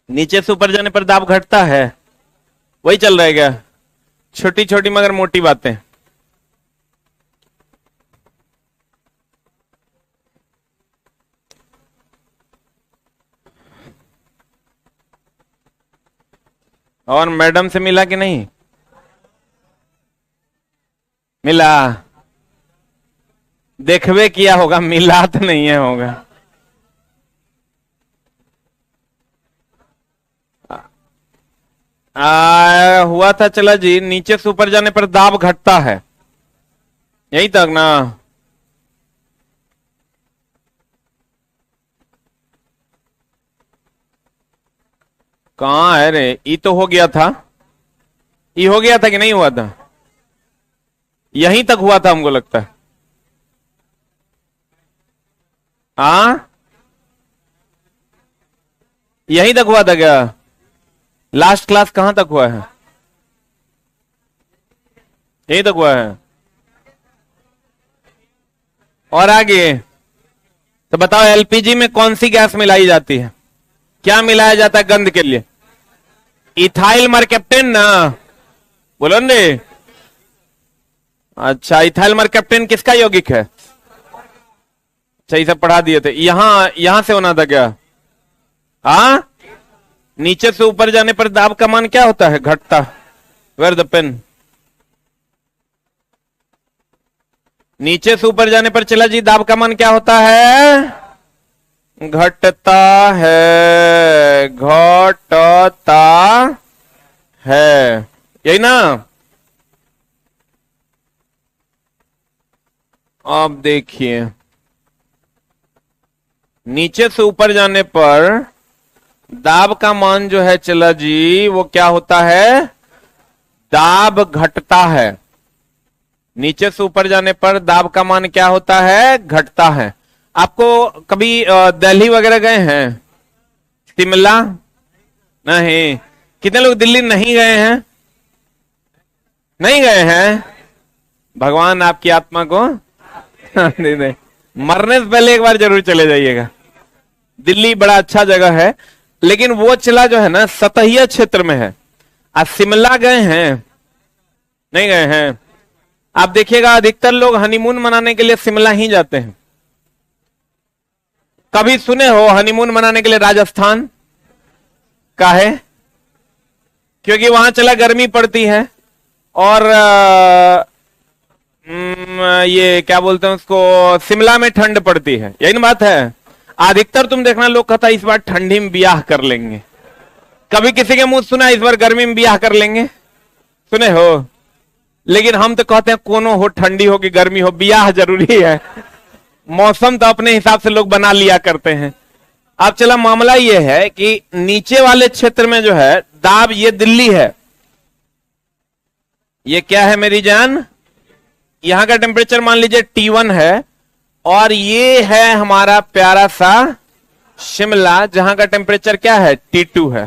नीचे से ऊपर जाने पर दाब घटता है, वही चल रहा है क्या? छोटी छोटी मगर मोटी बातें। और मैडम से मिला कि नहीं मिला? देखवे किया होगा, मिला तो नहीं है होगा। हुआ था। चला जी, नीचे से ऊपर जाने पर दाब घटता है, यही तक ना? कहां है रे? ई तो हो गया था, ई हो गया था कि नहीं हुआ था? यहीं तक हुआ था हमको लगता है। यहीं तक हुआ था क्या? लास्ट क्लास कहां तक हुआ है? यहीं तक हुआ है। और आगे तो बताओ, एलपीजी में कौन सी गैस मिलाई जाती है? क्या मिलाया जाता है गंध के लिए? इथाइल मरकैप्टेन ना, बोलो ने। अच्छा, इथाइल मरकैप्टेन किसका यौगिक है? सही से पढ़ा दिए थे। यहां से होना था क्या? नीचे से ऊपर जाने पर दाब का मान क्या होता है? घटता। Where the pen? नीचे से ऊपर जाने पर चला जी, दाब का मान क्या होता है? घटता है, घटता है, यही ना? अब देखिए, नीचे से ऊपर जाने पर दाब का मान जो है चला जी, वो क्या होता है? दाब घटता है। नीचे से ऊपर जाने पर दाब का मान क्या होता है? घटता है। आपको कभी दिल्ली वगैरह गए हैं? शिमला? नहीं। कितने लोग दिल्ली नहीं गए हैं? नहीं गए हैं? भगवान आपकी आत्मा को नहीं नहीं, मरने से पहले एक बार जरूर चले जाइएगा। दिल्ली बड़ा अच्छा जगह है, लेकिन वो चिला जो है ना, सतहीय क्षेत्र में है। आप शिमला गए हैं? नहीं गए हैं? आप देखिएगा, अधिकतर लोग हनीमून मनाने के लिए शिमला ही जाते हैं। कभी सुने हो हनीमून मनाने के लिए राजस्थान का है? क्योंकि वहां चला गर्मी पड़ती है, और ये क्या बोलते हैं उसको, शिमला में ठंड पड़ती है, यही ना बात है। अधिकतर तुम देखना लोग कहता इस बार ठंडी में ब्याह कर लेंगे। कभी किसी के मुंह सुना इस बार गर्मी में ब्याह कर लेंगे? सुने हो? लेकिन हम तो कहते हैं कोनो हो, ठंडी हो कि गर्मी हो, ब्याह जरूरी है। मौसम तो अपने हिसाब से लोग बना लिया करते हैं। अब चला, मामला ये है कि नीचे वाले क्षेत्र में जो है दाब, ये दिल्ली है। ये क्या है मेरी जान? यहां का टेम्परेचर मान लीजिए T1 है, और ये है हमारा प्यारा सा शिमला, जहां का टेम्परेचर क्या है? T2 है।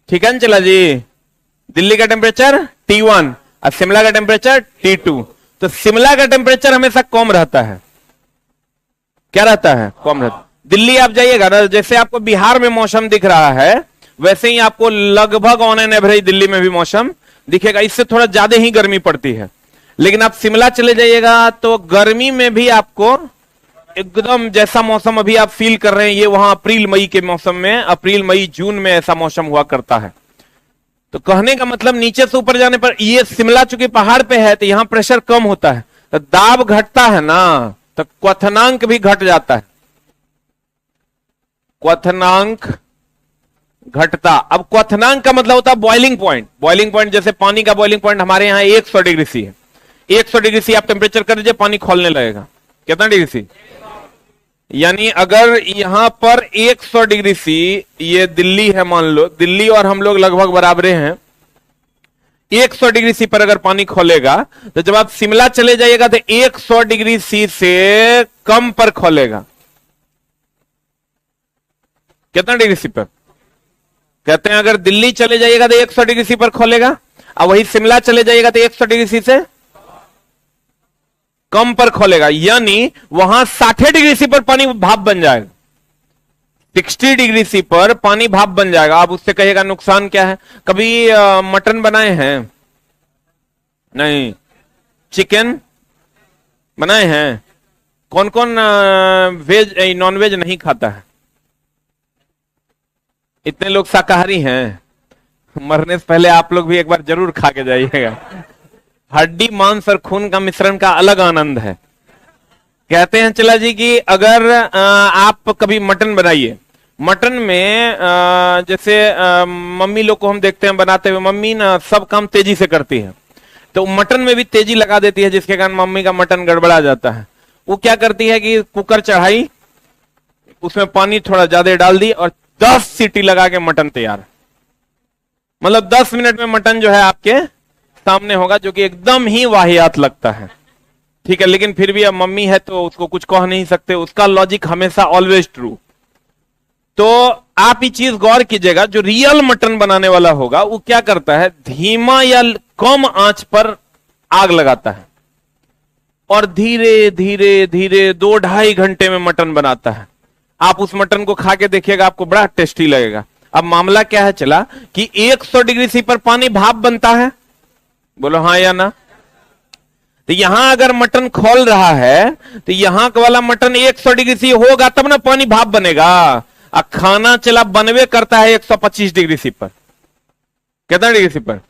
ठीक है ना चला जी? दिल्ली का टेम्परेचर T1 और शिमला का टेम्परेचर T2। तो शिमला का टेम्परेचर हमेशा कम रहता है। क्या रहता है? कम रहता है। दिल्ली आप जाइएगा ना, जैसे आपको बिहार में मौसम दिख रहा है, वैसे ही आपको लगभग ऑन एन एवरेज दिल्ली में भी मौसम दिखेगा। इससे थोड़ा ज्यादा ही गर्मी पड़ती है। लेकिन आप शिमला चले जाइएगा तो गर्मी में भी आपको एकदम जैसा मौसम अभी आप फील कर रहे हैं, ये वहां अप्रैल मई के मौसम में, अप्रैल मई जून में ऐसा मौसम हुआ करता है। तो कहने का मतलब, नीचे से ऊपर जाने पर, ये शिमला चूंकि पहाड़ पे है तो यहां प्रेशर कम होता है, तो दाब घटता है ना, तो क्वथनांक भी घट जाता है। क्वथनांक घटता। अब क्वथनांक का मतलब होता है बॉइलिंग पॉइंट। बॉइलिंग पॉइंट जैसे पानी का बॉइलिंग पॉइंट हमारे यहां 100 डिग्री सी है। 100 डिग्री सी आप टेम्परेचर कर दीजिए, पानी खोलने लगेगा। कितना डिग्री सी? यानी अगर यहां पर 100 डिग्री सी, ये दिल्ली है मान लो, दिल्ली और हम लोग लगभग बराबर हैं। 100 डिग्री सी पर अगर पानी खोलेगा, तो जब आप शिमला चले जाइएगा तो 100 डिग्री सी से कम पर खोलेगा। कितना डिग्री सी पर? कहते हैं अगर दिल्ली चले जाइएगा तो 100 डिग्री सी पर खोलेगा, और वही शिमला चले जाइएगा तो 100 डिग्री सी से कम पर खोलेगा। यानी वहां 60 डिग्री सी पर पानी भाप बन जाएगा। 60 डिग्री सी पर पानी भाप बन जाएगा। आप उससे कहिएगा नुकसान क्या है। कभी मटन बनाए हैं? नहीं। चिकन बनाए हैं? कौन कौन वेज नॉन वेज नहीं खाता है? इतने लोग शाकाहारी हैं। मरने से पहले आप लोग भी एक बार जरूर खा के जाइएगा। हड्डी मांस और खून का मिश्रण का अलग आनंद है। कहते हैं चला जी कि अगर आप कभी मटन बनाइए, मटन में जैसे मम्मी लोग को हम देखते हैं बनाते हुए, मम्मी ना सब काम तेजी से करती है, तो मटन में भी तेजी लगा देती है, जिसके कारण मम्मी का मटन गड़बड़ा जाता है। वो क्या करती है कि कुकर चढ़ाई, उसमें पानी थोड़ा ज्यादा डाल दी और 10 सीटी लगा के मटन तैयार। मतलब 10 मिनट में मटन जो है आपके सामने होगा, जो कि एकदम ही वाहियात लगता है। ठीक है, लेकिन फिर भी अब मम्मी है तो उसको कुछ कह नहीं सकते, उसका लॉजिक हमेशा ऑलवेज ट्रू। तो आप ये चीज गौर कीजिएगा, जो रियल मटन बनाने वाला होगा वो क्या करता है, धीमा या कम आंच पर आग लगाता है और धीरे धीरे धीरे 2-2.5 घंटे में मटन बनाता है। आप उस मटन को खा के देखिएगा, आपको बड़ा टेस्टी लगेगा। अब मामला क्या है चला कि 100 डिग्री सी पर पानी भाप बनता है, बोलो हाँ या ना। तो यहां अगर मटन खोल रहा है तो यहां वाला मटन 100 डिग्री सी होगा तब ना पानी भाप बनेगा। अब खाना चला बनवे करता है 125 डिग्री सी पर। कितना डिग्री सी पर?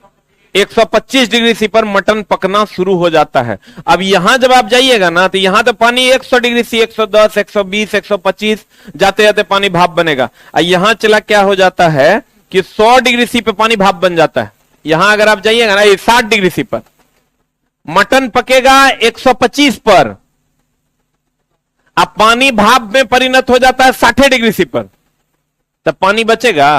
125 डिग्री सी पर मटन पकना शुरू हो जाता है। अब यहां जब आप जाइएगा ना तो यहां तो पानी 100 डिग्री सी, 110, 120, 125 जाते जाते पानी भाप बनेगा। और यहां चला क्या हो जाता है कि 100 डिग्री सी पे पानी भाप बन जाता है। यहां अगर आप जाइएगा ना 60 डिग्री सी पर मटन पकेगा 125 पर, अब पानी भाप में परिणत हो जाता है 60 डिग्री सी पर, तब पानी बचेगा?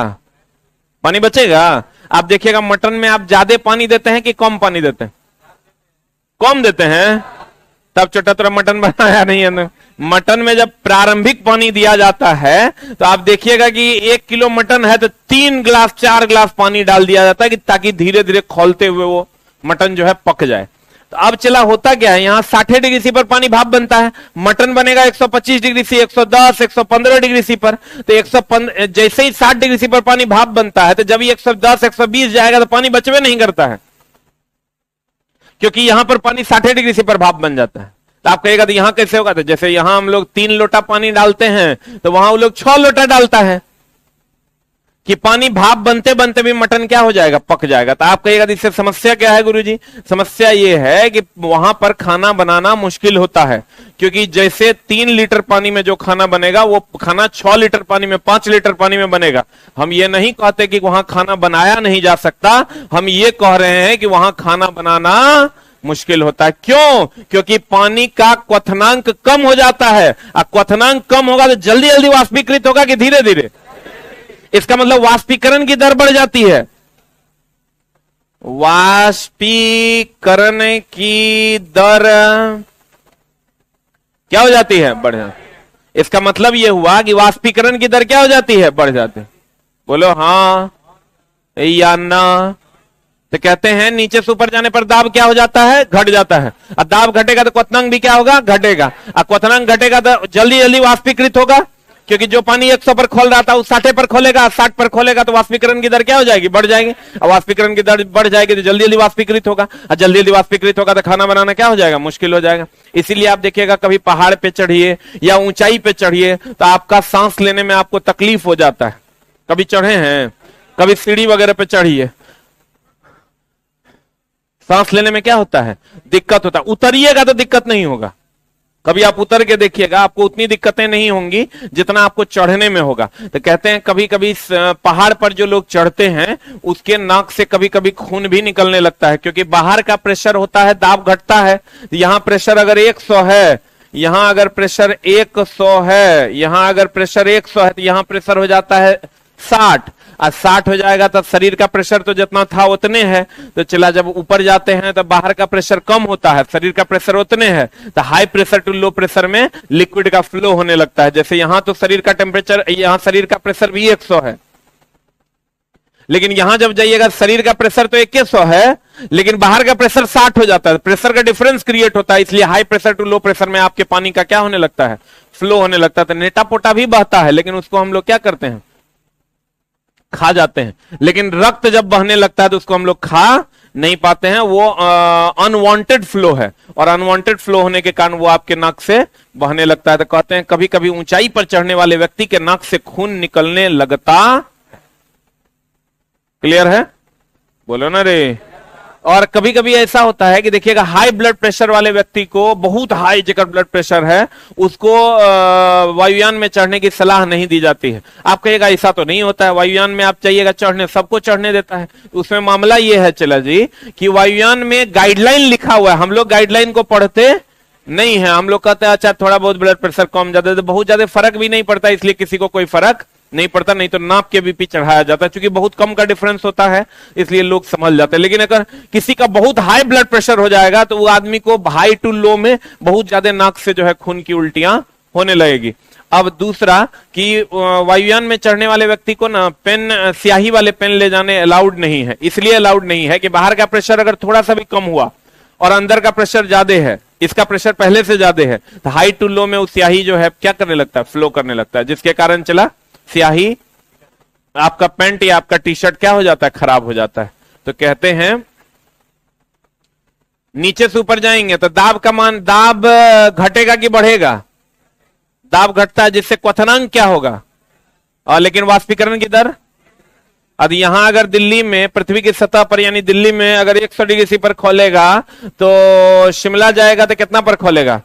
पानी बचेगा? आप देखिएगा मटन में आप ज्यादा पानी देते हैं कि कम पानी देते हैं? कम देते हैं, तब छोटा थोड़ा मटन बनाया नहीं है ना। मटन में जब प्रारंभिक पानी दिया जाता है तो आप देखिएगा कि 1 किलो मटन है तो 3 गिलास 4 गिलास पानी डाल दिया जाता है कि ताकि धीरे धीरे खौलते हुए वो मटन जो है पक जाए। तो अब चला होता क्या है, यहां 60 डिग्री सी पर पानी भाप बनता है, मटन बनेगा 125 डिग्री सी, 110, 115 डिग्री सी पर। तो 115 जैसे ही 60 डिग्री सी पर पानी भाप बनता है तो जब ये 110, 120 जाएगा तो पानी बचवे नहीं करता है, क्योंकि यहां पर पानी 60 डिग्री सी पर भाप बन जाता है। तो आप कहेगा तो यहां कैसे होगा? तो जैसे यहां हम लोग 3 लोटा पानी डालते हैं तो वहां वो लोग 6 लोटा डालता है कि पानी भाप बनते बनते भी मटन क्या हो जाएगा, पक जाएगा। तो आप कहिएगा इससे समस्या क्या है गुरुजी? समस्या ये है कि वहां पर खाना बनाना मुश्किल होता है, क्योंकि जैसे 3 लीटर पानी में जो खाना बनेगा वो खाना 6 लीटर पानी में, 5 लीटर पानी में बनेगा। हम ये नहीं कहते कि वहां खाना बनाया नहीं जा सकता, हम ये कह रहे हैं कि वहां खाना बनाना मुश्किल होता है। क्यों? क्योंकि पानी का क्वथनांक कम हो जाता है, और क्वथनांक कम होगा तो जल्दी जल्दी वाष्पीकृत होगा कि धीरे धीरे? इसका मतलब वाष्पीकरण की दर बढ़ जाती है। वाष्पीकरण की दर क्या हो जाती है? बढ़ जाती है। इसका मतलब यह हुआ कि वाष्पीकरण की दर क्या हो जाती है? बढ़ जाती है। बोलो हाँ या ना। तो कहते हैं नीचे से ऊपर जाने पर दाब क्या हो जाता है? घट जाता है। और दाब घटेगा तो क्वथनांक भी क्या होगा? घटेगा। और क्वथनांक घटेगा तो जल्दी जल्दी वाष्पीकृत होगा, क्योंकि जो पानी 100 पर खोल रहा था वो 60 पर खोलेगा, 60 पर खोलेगा तो वाष्पीकरण की दर क्या हो जाएगी? बढ़ जाएगी। और वाष्पीकरण की दर बढ़ जाएगी तो जल्दी जल्दी वाष्पीकृत होगा, और जल्दी जल्दी वाष्पीकृत होगा तो खाना बनाना क्या हो जाएगा? मुश्किल हो जाएगा। इसीलिए आप देखिएगा कभी पहाड़ पे चढ़िए या ऊंचाई पे चढ़िए तो आपका सांस लेने में आपको तकलीफ हो जाता है। कभी चढ़े हैं? कभी सीढ़ी वगैरह पे चढ़िए, सांस लेने में क्या होता है? दिक्कत होता है। उतरिएगा तो दिक्कत नहीं होगा। कभी आप उतर के देखिएगा, आपको उतनी दिक्कतें नहीं होंगी जितना आपको चढ़ने में होगा। तो कहते हैं कभी कभी पहाड़ पर जो लोग चढ़ते हैं उसके नाक से कभी कभी खून भी निकलने लगता है, क्योंकि बाहर का प्रेशर होता है, दाब घटता है। यहां प्रेशर अगर 100 है, यहां अगर प्रेशर 100 है, यहां अगर प्रेशर 100 है तो यहां प्रेशर हो जाता है 60। और 60 हो जाएगा तो शरीर का प्रेशर तो जितना था उतने है। तो चला जब ऊपर जाते हैं तो बाहर का प्रेशर कम होता है, शरीर का प्रेशर उतने है, तो high pressure to low pressure में लिक्विड का फ्लो होने लगता है। जैसे यहां तो शरीर का टेम्परेचर, यहां शरीर का प्रेशर भी 100 है, लेकिन यहां जब जाइएगा शरीर का प्रेशर तो 2100 है, लेकिन बाहर का प्रेशर 60 हो जाता है, प्रेशर का डिफरेंस क्रिएट होता है, इसलिए high pressure to low pressure में आपके पानी का क्या होने लगता है, फ्लो होने लगता है। तो नेटा पोटा भी बहता है, लेकिन उसको हम लोग क्या करते हैं, खा जाते हैं। लेकिन रक्त जब बहने लगता है तो उसको हम लोग खा नहीं पाते हैं, वो अनवांटेड फ्लो है, और अनवांटेड फ्लो होने के कारण वो आपके नाक से बहने लगता है। तो कहते हैं कभी कभी ऊंचाई पर चढ़ने वाले व्यक्ति के नाक से खून निकलने लगता। क्लियर है, बोलो ना रे। और कभी कभी ऐसा होता है कि देखिएगा हाई ब्लड प्रेशर वाले व्यक्ति को, बहुत हाई जेकर ब्लड प्रेशर है, उसको वायुयान में चढ़ने की सलाह नहीं दी जाती है। आप कहिएगा ऐसा तो नहीं होता है, वायुयान में आप चाहिएगा चढ़ने, सबको चढ़ने देता है। उसमें मामला ये है चला जी कि वायुयान में गाइडलाइन लिखा हुआ है, हम लोग गाइडलाइन को पढ़ते नहीं है। हम लोग कहते हैं अच्छा थोड़ा बहुत ब्लड प्रेशर कम ज्यादा, तो बहुत ज्यादा फर्क भी नहीं पड़ता, इसलिए किसी को कोई फर्क नहीं पड़ता, नहीं तो नाप के बीपी चढ़ाया जाता है। क्योंकि बहुत कम का डिफरेंस होता है इसलिए लोग समझ जाते हैं। लेकिन अगर किसी का बहुत हाई ब्लड प्रेशर हो जाएगा तो वो आदमी को हाई टू लो में बहुत ज्यादा नाक से जो है खून की उल्टियां होने लगेगी। अब दूसरा कि वायुयान में चढ़ने वाले व्यक्ति को ना पेन, स्याही वाले पेन ले जाने अलाउड नहीं है। इसलिए अलाउड नहीं है कि बाहर का प्रेशर अगर थोड़ा सा भी कम हुआ और अंदर का प्रेशर ज्यादा है, इसका प्रेशर पहले से ज्यादा है, तो हाई टू लो में वो स्याही जो है क्या करने लगता है, फ्लो करने लगता है, जिसके कारण चला स्याही आपका पैंट या आपका टी शर्ट क्या हो जाता है, खराब हो जाता है। तो कहते हैं नीचे से ऊपर जाएंगे तो दाब का मान, दाब घटेगा कि बढ़ेगा, दाब घटता है, जिससे क्वथनांक क्या होगा, और लेकिन वाष्पीकरण की दर। अब यहां अगर दिल्ली में पृथ्वी की सतह पर यानी दिल्ली में अगर 100 डिग्री सी पर खोलेगा तो शिमला जाएगा तो कितना पर खोलेगा,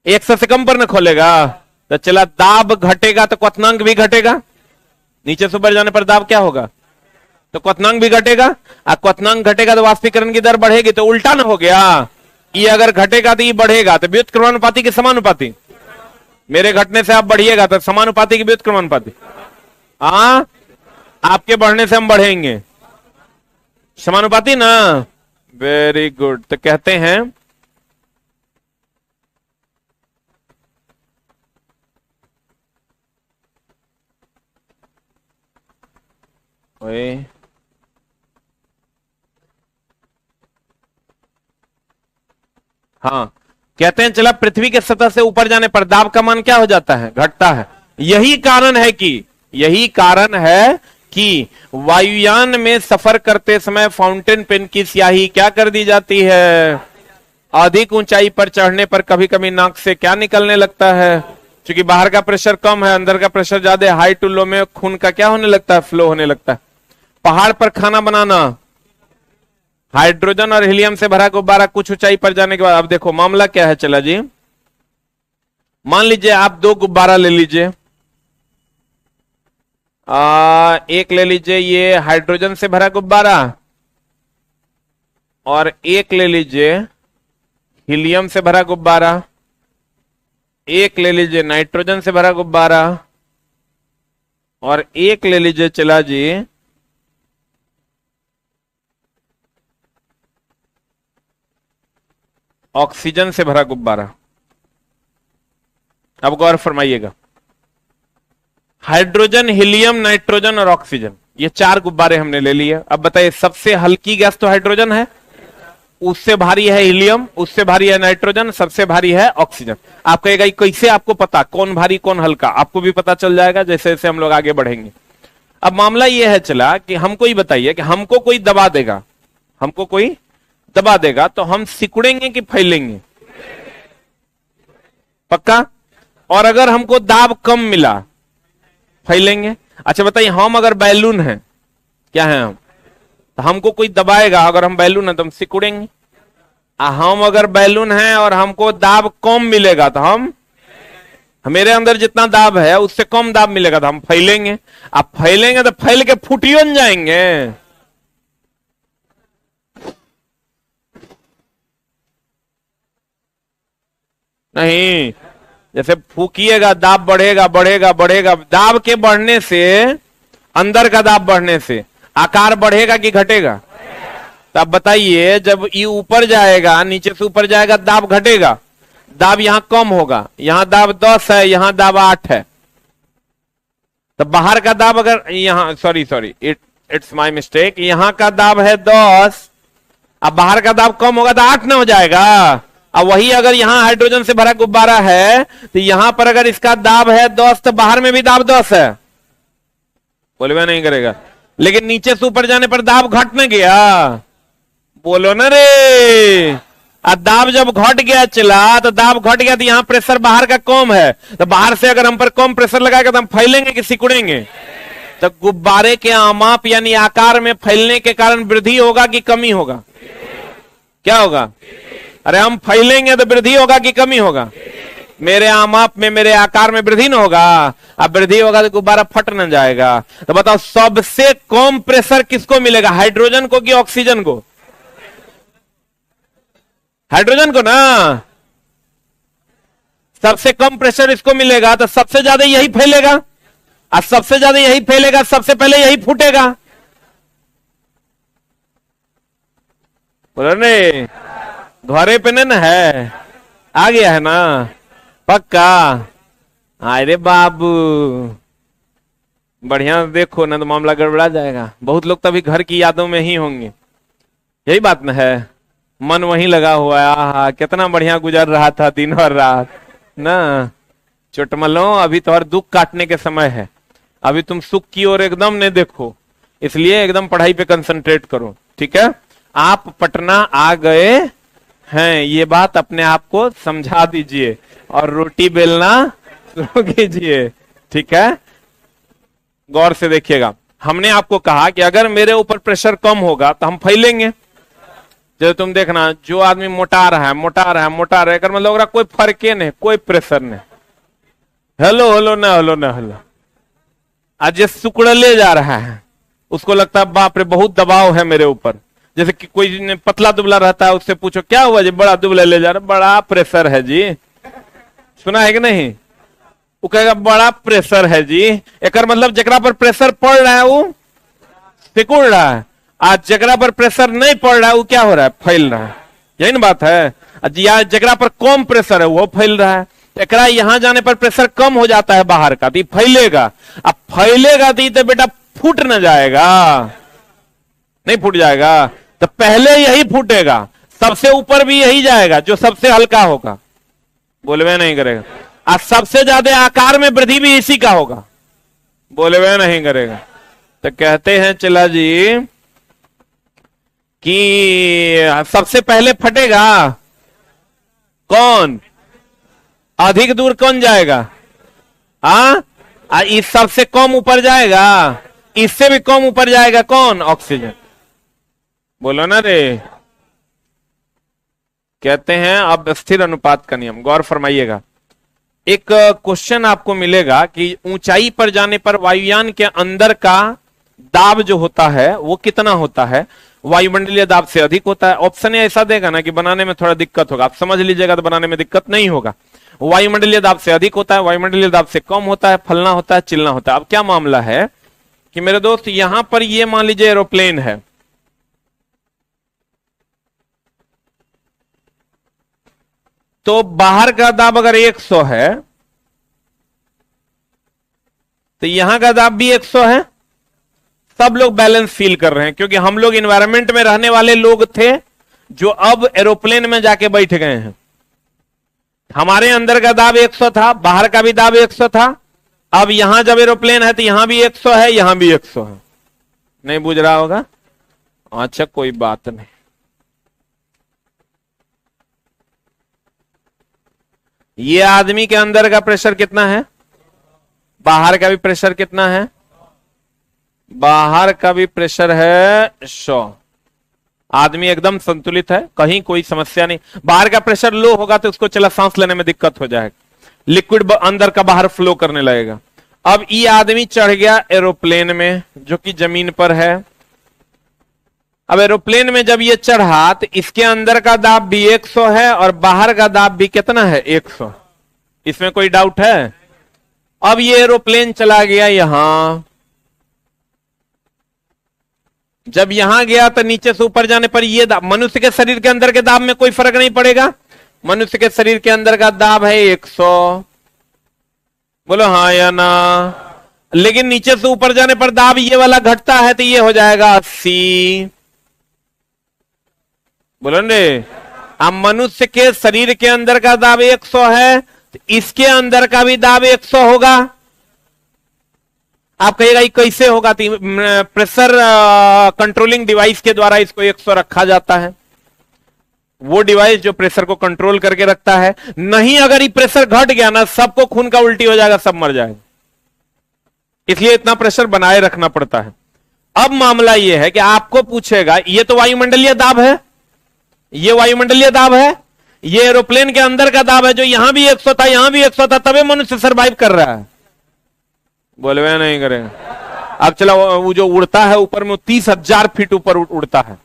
100 से कम पर न खोलेगा। तो चला दाब घटेगा तो क्वथनांक भी घटेगा, नीचे से ऊपर जाने पर दाब क्या होगा, तो क्वथनांक भी घटेगा, और क्वथनांक घटेगा तो वाष्पीकरण की दर बढ़ेगी। तो उल्टा ना हो गया, ये अगर घटेगा तो ये बढ़ेगा, तो व्युत्क्रमानुपाती की समानुपाती, मेरे घटने से आप बढ़िएगा तो समानुपाती की व्युत्क्रमानुपाती, हाँ आपके बढ़ने से हम बढ़ेंगे, समानुपाती ना, वेरी गुड। तो कहते हैं हाँ, कहते हैं चला पृथ्वी के सतह से ऊपर जाने पर दाब का मान क्या हो जाता है, घटता है। यही कारण है कि वायुयान में सफर करते समय फाउंटेन पेन की स्याही क्या कर दी जाती है, अधिक ऊंचाई पर चढ़ने पर कभी कभी नाक से क्या निकलने लगता है, क्योंकि बाहर का प्रेशर कम है, अंदर का प्रेशर ज्यादा है, हाई टू लो में खून का क्या होने लगता है, फ्लो होने लगता है। पहाड़ पर खाना बनाना, हाइड्रोजन और हीलियम से भरा गुब्बारा कुछ ऊंचाई पर जाने के बाद, अब देखो मामला क्या है चला जी, मान लीजिए आप 2 गुब्बारा ले लीजिए, एक ले लीजिए ये हाइड्रोजन से भरा गुब्बारा, और एक ले लीजिए हीलियम से भरा गुब्बारा, एक ले लीजिए नाइट्रोजन से भरा गुब्बारा, और एक ले लीजिए चला जी ऑक्सीजन से भरा गुब्बारा। अब गौर फरमाइएगा, हाइड्रोजन, हीलियम, नाइट्रोजन और ऑक्सीजन, ये 4 गुब्बारे हमने ले लिए। अब बताइए सबसे हल्की गैस तो हाइड्रोजन है, उससे भारी है हीलियम, उससे भारी है नाइट्रोजन, सबसे भारी है ऑक्सीजन। आप कहेगा कैसे आपको पता कौन भारी कौन हल्का, आपको भी पता चल जाएगा जैसे जैसे हम लोग आगे बढ़ेंगे। अब मामला यह है चला कि हमको ही बताइए कि हमको कोई दबा देगा, हमको कोई दबा देगा तो हम सिकुड़ेंगे कि फैलेंगे, पक्का। और अगर हमको दाब कम मिला फैलेंगे। अच्छा बताइए हम अगर बैलून हैं, क्या है हम, तो हमको कोई दबाएगा, अगर हम बैलून हैं तो हम सिकुड़ेंगे। हम अगर बैलून हैं और हमको दाब कम मिलेगा तो हम, मेरे अंदर जितना दाब है उससे कम दाब मिलेगा तो हम फैलेंगे। आप फैलेंगे तो फैल के फुटियों जाएंगे, नहीं। जैसे फूकिएगा दाब बढ़ेगा बढ़ेगा बढ़ेगा, दाब के बढ़ने से, अंदर का दाब बढ़ने से आकार बढ़ेगा कि घटेगा। तो आप बताइए जब ये ऊपर जाएगा, नीचे से ऊपर जाएगा, दाब घटेगा, दाब यहां कम होगा, यहां दाब 10 है, यहां दाब 8 है। तो बाहर का दाब अगर यहां, सॉरी इट्स माय मिस्टेक, यहां का दाब है 10 अब बाहर का दाब कम होगा तो 8 ना हो जाएगा। अब वही अगर यहां हाइड्रोजन से भरा गुब्बारा है तो यहां पर अगर इसका दाब है 10 तो बाहर में भी दाब 10 है, बोलवे नहीं करेगा। लेकिन नीचे से ऊपर जाने पर दाब घट न गया, बोलो ना रे। अब दाब जब घट गया चला तो दाब घट गया तो यहां प्रेशर बाहर का कम है, तो बाहर से अगर हम पर कम प्रेशर लगाएगा तो हम फैलेंगे कि सिकुड़ेंगे? तो गुब्बारे के आमाप यानी आकार में फैलने के कारण वृद्धि होगा कि कमी होगा? क्या होगा? अरे हम फैलेंगे तो वृद्धि होगा कि कमी होगा? मेरे आमाप में मेरे आकार में वृद्धि न होगा। अब वृद्धि होगा तो गुब्बारा फट न जाएगा। तो बताओ सबसे कम प्रेशर किसको मिलेगा, हाइड्रोजन को कि ऑक्सीजन को? हाइड्रोजन को ना। सबसे कम प्रेशर इसको मिलेगा तो सबसे ज्यादा यही फैलेगा, और सबसे ज्यादा यही फैलेगा, सबसे पहले यही फूटेगा, बोलो ने। घरे पे न है, आ गया है ना पक्का? अरे बाबू बढ़िया देखो ना तो मामला गड़बड़ा जाएगा। बहुत लोग तभी घर की यादों में ही होंगे, यही बात न है। मन वहीं लगा हुआ है, आहा कितना बढ़िया गुजर रहा था दिन और रात ना। चुटमलो अभी तो और दुख काटने के समय है, अभी तुम सुख की ओर एकदम नहीं देखो, इसलिए एकदम पढ़ाई पे कंसंट्रेट करो, ठीक है? आप पटना आ गए हैं ये बात अपने आप को समझा दीजिए और रोटी बेलना शुरू कीजिए, ठीक है? गौर से देखिएगा, हमने आपको कहा कि अगर मेरे ऊपर प्रेशर कम होगा तो हम फैलेंगे। जब तुम देखना जो आदमी मोटा रहा है मोटा रहा है मोटा रहा है, कर मतलब कोई फर्क नहीं, कोई प्रेशर नहीं, हेलो हेलो ना हेलो ना हेलो। आज ये सुकड़ले जा रहा है उसको लगता है बाप रे बहुत दबाव है मेरे ऊपर। जैसे कि कोई पतला दुबला रहता है उससे पूछो क्या हुआ जी, बड़ा दुबला ले जा रहा, बड़ा प्रेशर है जी, सुना है कि नहीं? वो कहेगा बड़ा प्रेशर है जी। एक मतलब जकरा पर प्रेशर पड़ रहा है वो सिकुड़ रहा है, आज जकरा पर प्रेशर नहीं पड़ रहा है वो क्या हो रहा है, फैल रहा है। यही ना बात है। जकरा पर कम प्रेशर है वो फैल रहा है, एकरा यहां जाने पर प्रेशर कम हो जाता है बाहर का, तो फैलेगा। अब फैलेगा तो बेटा फूट ना जाएगा, नहीं फूट जाएगा, तो पहले यही फूटेगा, सबसे ऊपर भी यही जाएगा जो सबसे हल्का होगा, बोलवे नहीं करेगा। और सबसे ज्यादा आकार में वृद्धि भी इसी का होगा, बोलवे नहीं करेगा। तो कहते हैं चला जी कि सबसे पहले फटेगा कौन, अधिक दूर कौन जाएगा? इस सबसे कम ऊपर जाएगा, इससे भी कम ऊपर जाएगा कौन, ऑक्सीजन, बोलो ना रे। कहते हैं अब स्थिर अनुपात का नियम, गौर फरमाइएगा। एक क्वेश्चन आपको मिलेगा कि ऊंचाई पर जाने पर वायुयान के अंदर का दाब जो होता है वो कितना होता है? वायुमंडलीय दाब से अधिक होता है। ऑप्शन ऐसा देगा ना कि बनाने में थोड़ा दिक्कत होगा, आप समझ लीजिएगा तो बनाने में दिक्कत नहीं होगा। वायुमंडलीय दाब से अधिक होता है, वायुमंडलीय दाब से कम होता है, फलना होता है, चिलना होता है। अब क्या मामला है कि मेरे दोस्त यहां पर ये मान लीजिए एरोप्लेन है, तो बाहर का दाब अगर 100 है तो यहां का दाब भी 100 है। सब लोग बैलेंस फील कर रहे हैं क्योंकि हम लोग एनवायरनमेंट में रहने वाले लोग थे जो अब एरोप्लेन में जाके बैठ गए हैं। हमारे अंदर का दाब 100 था, बाहर का भी दाब 100 था। अब यहां जब एरोप्लेन है तो यहां भी 100 है, यहां भी 100 है। नहीं बुझ रहा होगा? अच्छा कोई बात नहीं। ये आदमी के अंदर का प्रेशर कितना है, बाहर का भी प्रेशर कितना है? बाहर का भी प्रेशर है 100। आदमी एकदम संतुलित है, कहीं कोई समस्या नहीं। बाहर का प्रेशर लो होगा तो उसको चला सांस लेने में दिक्कत हो जाएगा, लिक्विड अंदर का बाहर फ्लो करने लगेगा। अब ये आदमी चढ़ गया एरोप्लेन में जो कि जमीन पर है। अब एरोप्लेन में जब ये चढ़ा तो इसके अंदर का दाब भी 100 है और बाहर का दाब भी कितना है, 100। इसमें कोई डाउट है? अब ये एरोप्लेन चला गया यहां, जब यहां गया तो नीचे से ऊपर जाने पर ये दाब, मनुष्य के शरीर के अंदर के दाब में कोई फर्क नहीं पड़ेगा। मनुष्य के शरीर के अंदर का दाब है 100, बोलो हाँ या ना। लेकिन नीचे से ऊपर जाने पर दाब ये वाला घटता है तो ये हो जाएगा 80। बोलो रे। अब मनुष्य के शरीर के अंदर का दाब 100 है, तो इसके अंदर का भी दाब 100 होगा। आप कहिएगा ये कैसे होगा? प्रेशर कंट्रोलिंग डिवाइस के द्वारा इसको 100 रखा जाता है। वो डिवाइस जो प्रेशर को कंट्रोल करके रखता है। नहीं, अगर ये प्रेशर घट गया ना, सबको खून का उल्टी हो जाएगा, सब मर जाएगा। इसलिए इतना प्रेशर बनाए रखना पड़ता है। अब मामला यह है कि आपको पूछेगा, ये तो वायुमंडलीय दाब है, ये वायुमंडलीय दाब है, ये एरोप्लेन के अंदर का दाब है, जो यहां भी 100 था, यहां भी 100 था, तभी मनुष्य सरवाइव कर रहा है। बोलवे नहीं करेगा। अब चला, वो जो उड़ता है ऊपर में, 30,000 फीट ऊपर उड़ता है,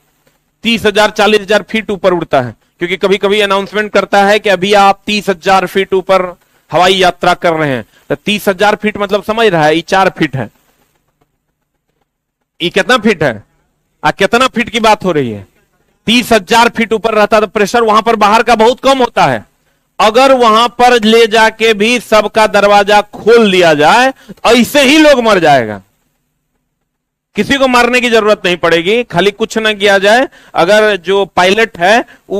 30,000 40,000 फीट ऊपर उड़ता है, क्योंकि कभी कभी अनाउंसमेंट करता है कि अभी आप 30,000 फीट ऊपर हवाई यात्रा कर रहे हैं। तो 30,000 फीट मतलब समझ रहा है, ये 4 फीट है। ये कितना फीट है? कितना फीट की बात हो रही है? 30,000 फीट ऊपर रहता, तो प्रेशर वहां पर बाहर का बहुत कम होता है। अगर वहां पर ले जाके भी सबका दरवाजा खोल दिया जाए, तो ऐसे ही लोग मर जाएगा। किसी को मारने की जरूरत नहीं पड़ेगी, खाली कुछ ना किया जाए। अगर जो पायलट है वो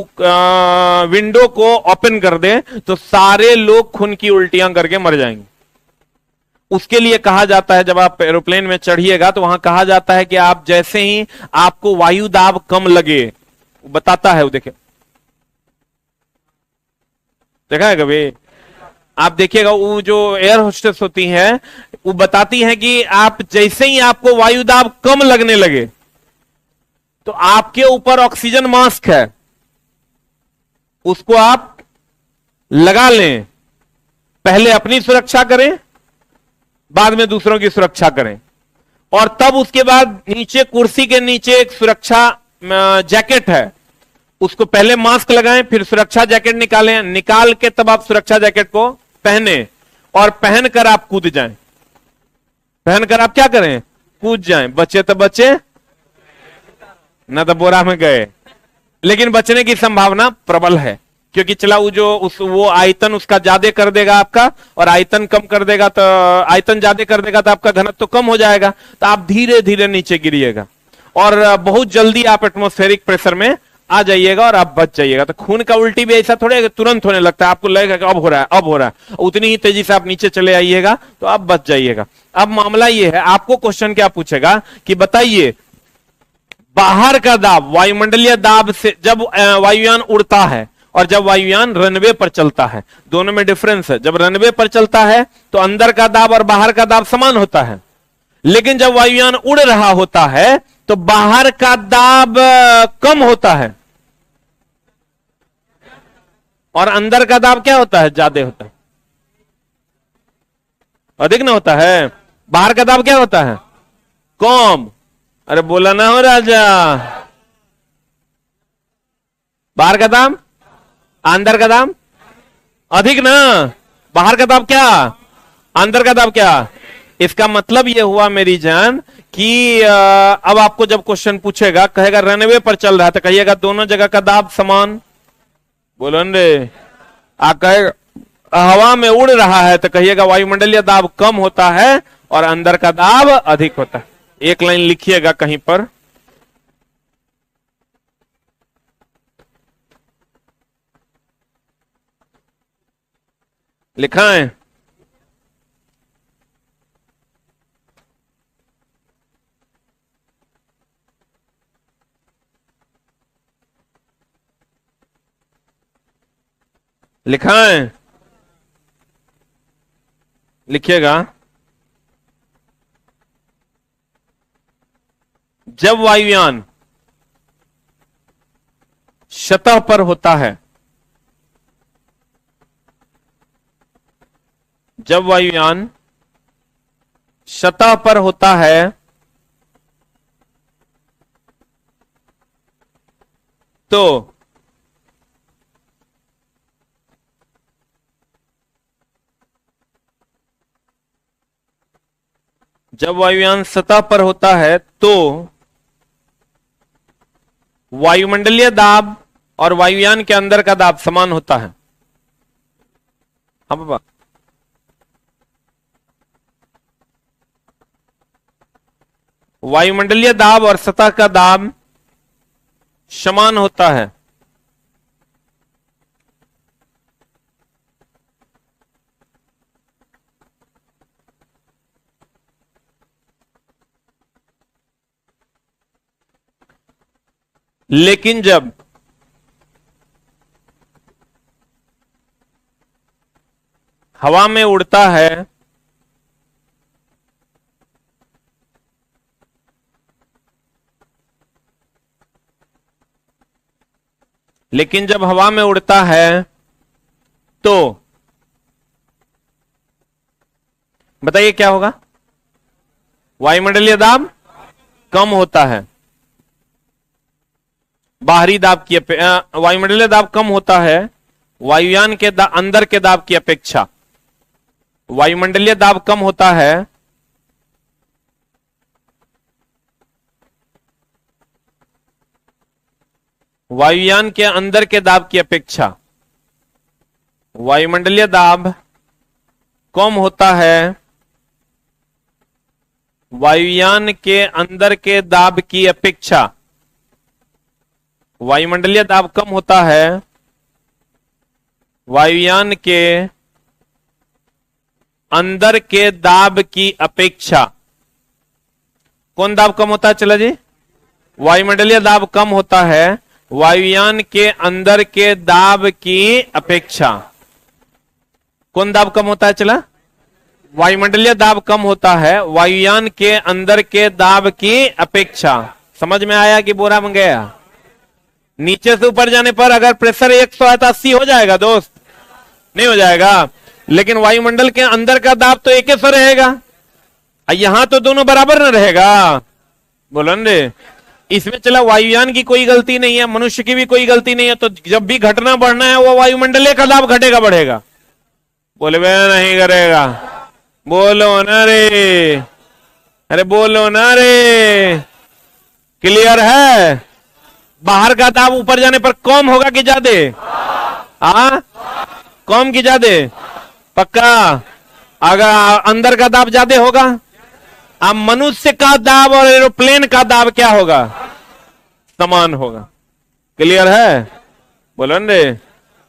विंडो को ओपन कर दे, तो सारे लोग खून की उल्टियां करके मर जाएंगे। उसके लिए कहा जाता है, जब आप एरोप्लेन में चढ़िएगा तो वहां कहा जाता है कि आप जैसे ही आपको वायु दाब कम लगे, बताता है वो, देखे देखा है कभी? आप देखिएगा, वो जो एयर होस्टेस होती हैं, वो बताती हैं कि आप जैसे ही आपको वायु दाब कम लगने लगे, तो आपके ऊपर ऑक्सीजन मास्क है, उसको आप लगा लें। पहले अपनी सुरक्षा करें, बाद में दूसरों की सुरक्षा करें। और तब उसके बाद नीचे, कुर्सी के नीचे एक सुरक्षा जैकेट है, उसको पहले मास्क लगाएं, फिर सुरक्षा जैकेट निकालें, निकाल के तब आप सुरक्षा जैकेट को पहने, और पहनकर आप कूद जाएं। पहनकर आप क्या करें? कूद जाएं। बचे तो बचे, ना तो बोरा में गए। लेकिन बचने की संभावना प्रबल है, क्योंकि चला वो आयतन उसका ज्यादा कर देगा आपका, और आयतन कम कर देगा तो आयतन ज्यादा कर देगा तो आपका घनत्व तो कम हो जाएगा, तो आप धीरे धीरे नीचे गिरिएगा, और बहुत जल्दी आप एटमॉस्फेरिक प्रेशर में आ जाइएगा और आप बच जाइएगा। तो खून का उल्टी भी ऐसा थोड़े तुरंत होने लगता है, आपको लगेगा कि अब हो रहा है, अब हो रहा है, उतनी ही तेजी से आप नीचे चले आइएगा तो आप बच जाइएगा। अब मामला यह है, आपको क्वेश्चन क्या पूछेगा कि बताइए, बाहर का दाब, वायुमंडलीय दाब से जब वायुयान उड़ता है और जब वायुयान रनवे पर चलता है, दोनों में डिफरेंस है। जब रनवे पर चलता है तो अंदर का दाब और बाहर का दाब समान होता है, लेकिन जब वायुयान उड़ रहा होता है तो बाहर का दाब कम होता है और अंदर का दाब क्या होता है? ज्यादा होता है, अधिक ना होता है। बाहर का दाब क्या होता है? कम। अरे बोला ना हो राजा, बाहर का दाब, अंदर का दाब अधिक ना। बाहर का दाब क्या, अंदर का दाब क्या? इसका मतलब यह हुआ मेरी जान कि अब आपको जब क्वेश्चन पूछेगा, कहेगा रनवे पर चल रहा है, तो कहिएगा दोनों जगह का दाब समान। बोलो रे। कहे हवा में उड़ रहा है तो कहिएगा वायुमंडलीय दाब कम होता है और अंदर का दाब अधिक होता है। एक लाइन लिखिएगा कहीं पर, लिखा है लिखा है, लिखिएगा। जब वायुयान सतह पर होता है, जब वायुयान सतह पर होता है तो जब वायुयान सतह पर होता है तो वायुमंडलीय दाब और वायुयान के अंदर का दाब समान होता है। हाँ बाबा, वायुमंडलीय दाब और सतह का दाब समान होता है। लेकिन जब हवा में उड़ता है लेकिन जब हवा में उड़ता है तो बताइए क्या होगा? वायुमंडलीय दाब कम होता है, बाहरी दाब की वायुमंडलीय दाब कम होता है वायुयान के अंदर के दाब की अपेक्षा। वायुमंडलीय दाब कम होता है वायुयान के अंदर के दाब की अपेक्षा। वायुमंडलीय दाब कम होता है वायुयान के अंदर के दाब की अपेक्षा। वायुमंडलीय दाब कम होता है वायुयान के अंदर के दाब की अपेक्षा। कौन दाब कम होता है? चला जी, वायुमंडलीय दाब कम होता है वायुयान के अंदर के दाब की अपेक्षा। कौन दाब कम होता है? चला, वायुमंडलीय दाब कम होता है वायुयान के अंदर के दाब की अपेक्षा। समझ में आया कि बोरा में गया? नीचे से ऊपर जाने पर अगर प्रेशर 100 है तो 80 हो जाएगा दोस्त? नहीं हो जाएगा। लेकिन वायुमंडल के अंदर का दाब तो एक ही सा रहेगा, यहां तो दोनों बराबर न रहेगा। बोलो रे, इसमें चला वायुयान की कोई गलती नहीं है, मनुष्य की भी कोई गलती नहीं है, तो जब भी घटना बढ़ना है वो वायुमंडलीय का दाब घटेगा बढ़ेगा? बोले वे नहीं करेगा। बोलो ना रे, अरे बोलो ना रे, क्लियर है? बाहर का दाब ऊपर जाने पर कम होगा कि ज्यादा? कम की ज्यादा? पक्का? अगर अंदर का दाब ज्यादा होगा, अब मनुष्य का दाब और एरोप्लेन का दाब क्या होगा? समान होगा। क्लियर है? बोलो रे,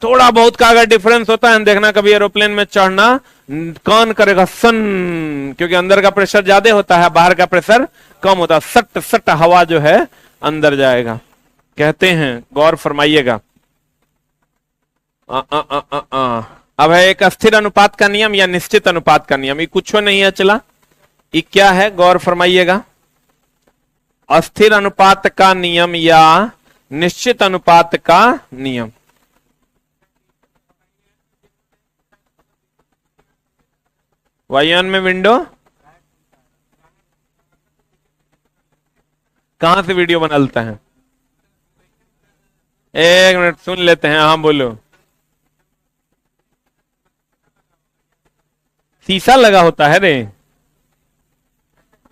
थोड़ा बहुत का अगर डिफरेंस होता है, देखना कभी एरोप्लेन में चढ़ना कौन करेगा सन, क्योंकि अंदर का प्रेशर ज्यादा होता है, बाहर का प्रेशर कम होता है। सट सट हवा जो है अंदर जाएगा। कहते हैं, गौर फरमाइएगा, अब है एक अस्थिर अनुपात का नियम या निश्चित अनुपात का नियम। ये कुछ नहीं है, चला ये क्या है? गौर फरमाइएगा, अस्थिर अनुपात का नियम या निश्चित अनुपात का नियम। वायुयान में विंडो कहां से वीडियो बनाता है? एक मिनट सुन लेते हैं। हाँ बोलो। शीशा लगा होता है रे,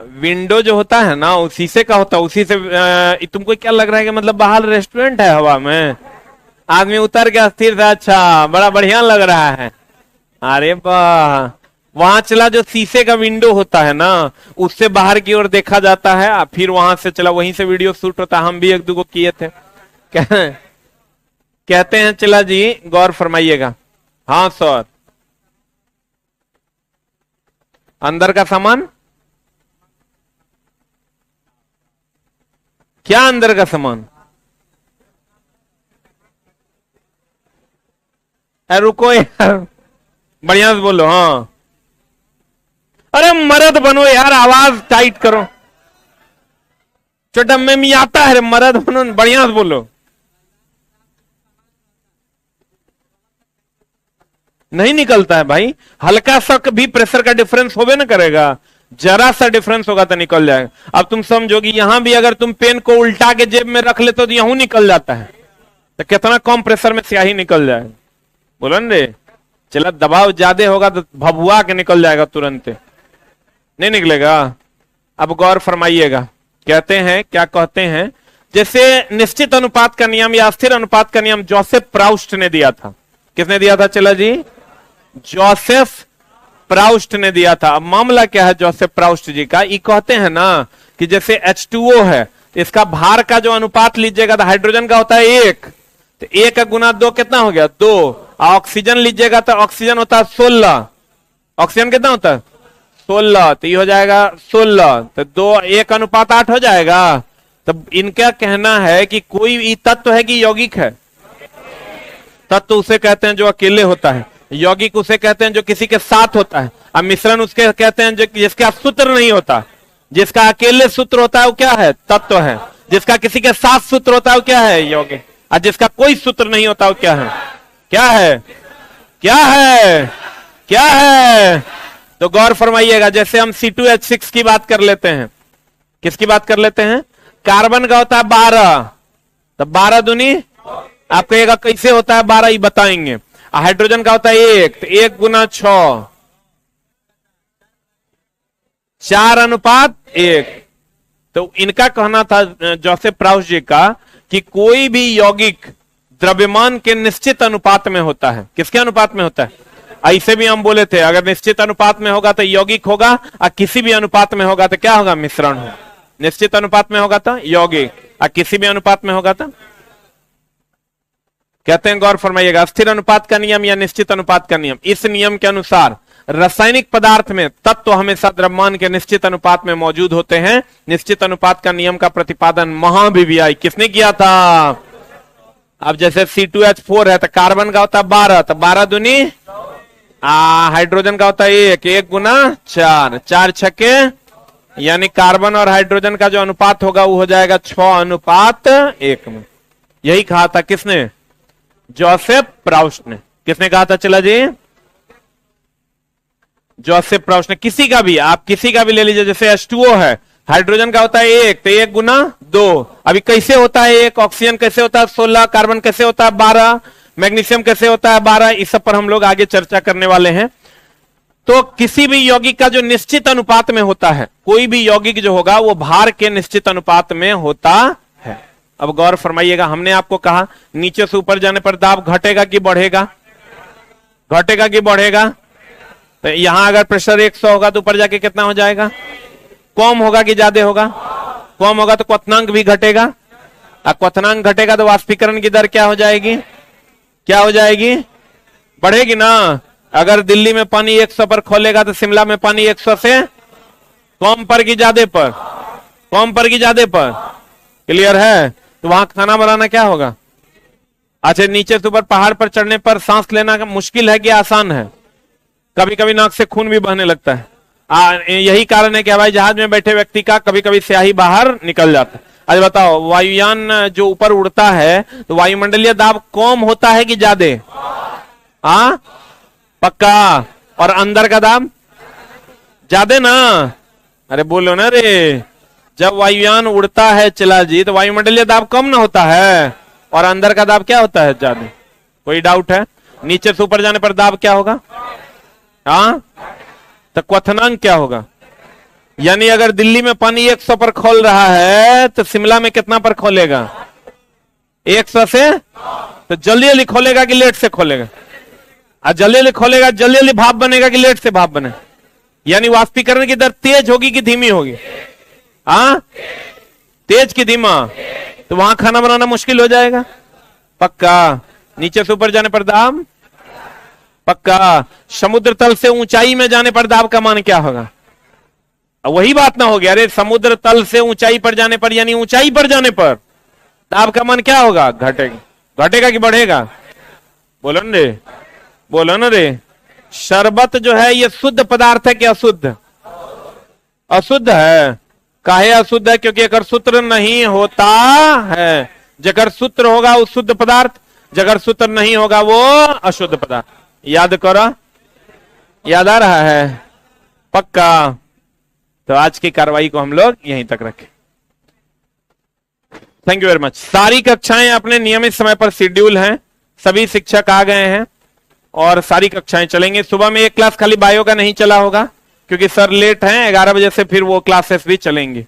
विंडो जो होता है ना वो शीशे का होता है। उसी से तुमको क्या लग रहा है कि मतलब बाहर रेस्टोरेंट है, हवा में आदमी उतर के अस्थिर था, अच्छा बड़ा बढ़िया लग रहा है। अरे वाह, वहां चला जो शीशे का विंडो होता है ना, उससे बाहर की ओर देखा जाता है, फिर वहां से चला वहीं से वीडियो शूट होता है। हम भी एक दो को किए थे। कहते हैं, चला जी गौर फरमाइएगा। हाँ सर, अंदर का सामान क्या? अंदर का सामान? रुको यार, बढ़िया से बोलो। हाँ, अरे मर्द बनो यार, आवाज टाइट करो। छोटा में भी आता है, मर्द बनो, बढ़िया से बोलो। नहीं निकलता है भाई, हल्का सा भी प्रेशर का डिफरेंस होवे ना करेगा, जरा सा डिफरेंस होगा तो निकल जाएगा। अब तुम समझोगी, यहां भी अगर तुम पेन को उल्टा के जेब में रख लेते तो यहू निकल जाता है, तो कितना कम प्रेशर में स्याही निकल जाएगा। बोलो न रे, चला दबाव ज्यादा होगा तो भभुआ के निकल जाएगा, तुरंत नहीं निकलेगा। अब गौर फरमाइएगा, कहते हैं, क्या कहते हैं, जैसे निश्चित अनुपात का नियम या स्थिर अनुपात का नियम जोसेफ प्राउस्ट ने दिया था। किसने दिया था? चला जी, जोसेफ प्राउस्ट ने दिया था। अब मामला क्या है जोसेफ प्राउस्ट जी का? ये कहते हैं ना कि जैसे H2O है, इसका भार का जो अनुपात लीजिएगा तो हाइड्रोजन का होता है 1, तो 1 का गुना 2 कितना हो गया? 2। ऑक्सीजन लीजिएगा तो ऑक्सीजन होता है 16। ऑक्सीजन कितना होता है? 16। तो ये हो जाएगा 16, तो 2 1 अनुपात 8 हो जाएगा। तब इनका कहना है कि कोई तत्व है कि यौगिक है? तत्व उसे कहते हैं जो अकेले होता है, यौगिक उसे कहते हैं जो किसी के साथ होता है, अब मिश्रण उसके कहते हैं जो जिसका सूत्र नहीं होता। जिसका अकेले सूत्र होता है वो क्या है? तत्व है। जिसका किसी के साथ सूत्र होता है वो क्या है? यौगिक। और जिसका कोई सूत्र नहीं होता वो क्या है? क्या है? क्या है? क्या है? तो गौर फरमाइएगा, जैसे हम C2H6 की बात कर लेते हैं, किसकी बात कर लेते हैं? कार्बन का होता है 12, तो 12 दूनी आप कहिएगा कैसे होता है 12, ये बताएंगे। हाइड्रोजन का होता है 1, तो 1 गुना 6, 4:1। तो इनका कहना था जोसेफ प्राउस जी का कि कोई भी यौगिक द्रव्यमान के निश्चित अनुपात में होता है। किसके अनुपात में होता है? ऐसे भी हम बोले थे, अगर निश्चित अनुपात में होगा तो यौगिक होगा, और किसी भी अनुपात में होगा तो क्या होगा? मिश्रण होगा। निश्चित अनुपात में होगा तो यौगिक, और किसी भी अनुपात में होगा तो कहते हैं, गौर फरमाइएगा, स्थिर अनुपात का नियम या निश्चित अनुपात का नियम। इस नियम के अनुसार रासायनिक पदार्थ में तत्व हमेशा द्रव्यमान के निश्चित अनुपात में मौजूद होते हैं। निश्चित अनुपात का नियम का प्रतिपादन महावीवीआई किसने किया था? अब जैसे C2H4 है तो कार्बन का होता है 12, तो 12 दूनी हाइड्रोजन का होता है 1, 1 गुना 4, 4 छक्के, यानी कार्बन और हाइड्रोजन का जो अनुपात होगा वो हो जाएगा 6:1 में। यही कहा था किसने? जोसेफ प्राउस ने। किसने कहा था? चला जी, जोसेफ प्राउस ने। किसी का भी, आप किसी का भी ले लीजिए, जैसे H2O है, हाइड्रोजन का होता है 1, तो 1 गुना 2। अभी कैसे होता है 1? ऑक्सीजन कैसे होता है 16, कार्बन कैसे होता है 12, मैग्नीशियम कैसे होता है 12, इस सब पर हम लोग आगे चर्चा करने वाले हैं। तो किसी भी यौगिक का जो निश्चित अनुपात में होता है, कोई भी यौगिक जो होगा वो भार के निश्चित अनुपात में होता है। अब गौर फरमाइएगा, हमने आपको कहा नीचे से ऊपर जाने पर दाब घटेगा कि बढ़ेगा? घटेगा कि बढ़ेगा? तो यहां अगर प्रेशर 100 होगा तो ऊपर जाके कितना हो जाएगा? कम होगा कि ज्यादा होगा? कम होगा तो क्वथनांक भी घटेगा, और क्वथनांक घटेगा तो वाष्पीकरण की दर क्या हो जाएगी? क्या हो जाएगी? बढ़ेगी ना। अगर दिल्ली में पानी 100 पर खोलेगा तो शिमला में पानी 100 से कम पर कि ज्यादा पर? कम पर कि ज्यादा पर? क्लियर है? तो वहां खाना बनाना क्या होगा? अच्छा, नीचे से ऊपर पहाड़ पर चढ़ने पर सांस लेना मुश्किल है कि आसान है? कभी कभी नाक से खून भी बहने लगता है। यही कारण है कि हवाई जहाज में बैठे व्यक्ति का कभी कभी स्याही बाहर निकल जाता है। आज बताओ, वायुयान जो ऊपर उड़ता है तो वायुमंडलीय दाब कम होता है कि ज्यादा? हाँ पक्का। और अंदर का दाब ज्यादा ना? अरे बोलो ना रे, जब वायुयान उड़ता है चला जी तो वायुमंडलीय दाब कम ना होता है, और अंदर का दाब क्या होता है? ज्यादा। कोई डाउट है? नीचे से ऊपर जाने पर दाब क्या होगा? हाँ, तो क्वथनांक क्या होगा? यानी अगर दिल्ली में पानी 100 पर खोल रहा है तो शिमला में कितना पर खोलेगा? 100 से। तो जल्दी जल्दी खोलेगा कि लेट से खोलेगा? और जल्दी जल्दी खोलेगा, जल्दी जल्दी भाप बनेगा कि लेट से भाप बने? यानी वाष्पीकरण की दर तेज होगी कि धीमी होगी? हाँ, तेज की धीमा? तो वहां खाना बनाना मुश्किल हो जाएगा। पक्का। नीचे से ऊपर जाने पर दाब पक्का। समुद्र तल से ऊंचाई में जाने पर दाब का मान क्या होगा? वही बात ना हो गया? अरे समुद्र तल से ऊंचाई पर जाने पर, यानी ऊंचाई पर जाने पर दाब का मान क्या होगा? घटेगा। घटेगा कि बढ़ेगा? बोलो न रे, बोलो न रे। शरबत जो है ये शुद्ध पदार्थ है कि अशुद्ध? अशुद्ध है। काहे अशुद्ध है? क्योंकि अगर सूत्र नहीं होता है, जगर सूत्र होगा वो शुद्ध पदार्थ, जगर सूत्र नहीं होगा वो अशुद्ध पदार्थ। याद करो, याद आ रहा है? पक्का। तो आज की कार्रवाई को हम लोग यहीं तक रखें। Thank you very much. सारी कक्षाएं अपने नियमित समय पर शेड्यूल हैं, सभी शिक्षक आ गए हैं और सारी कक्षाएं चलेंगे। सुबह में एक क्लास खाली बायो का नहीं चला होगा क्योंकि सर लेट हैं, 11 बजे से फिर वो क्लासेस भी चलेंगी।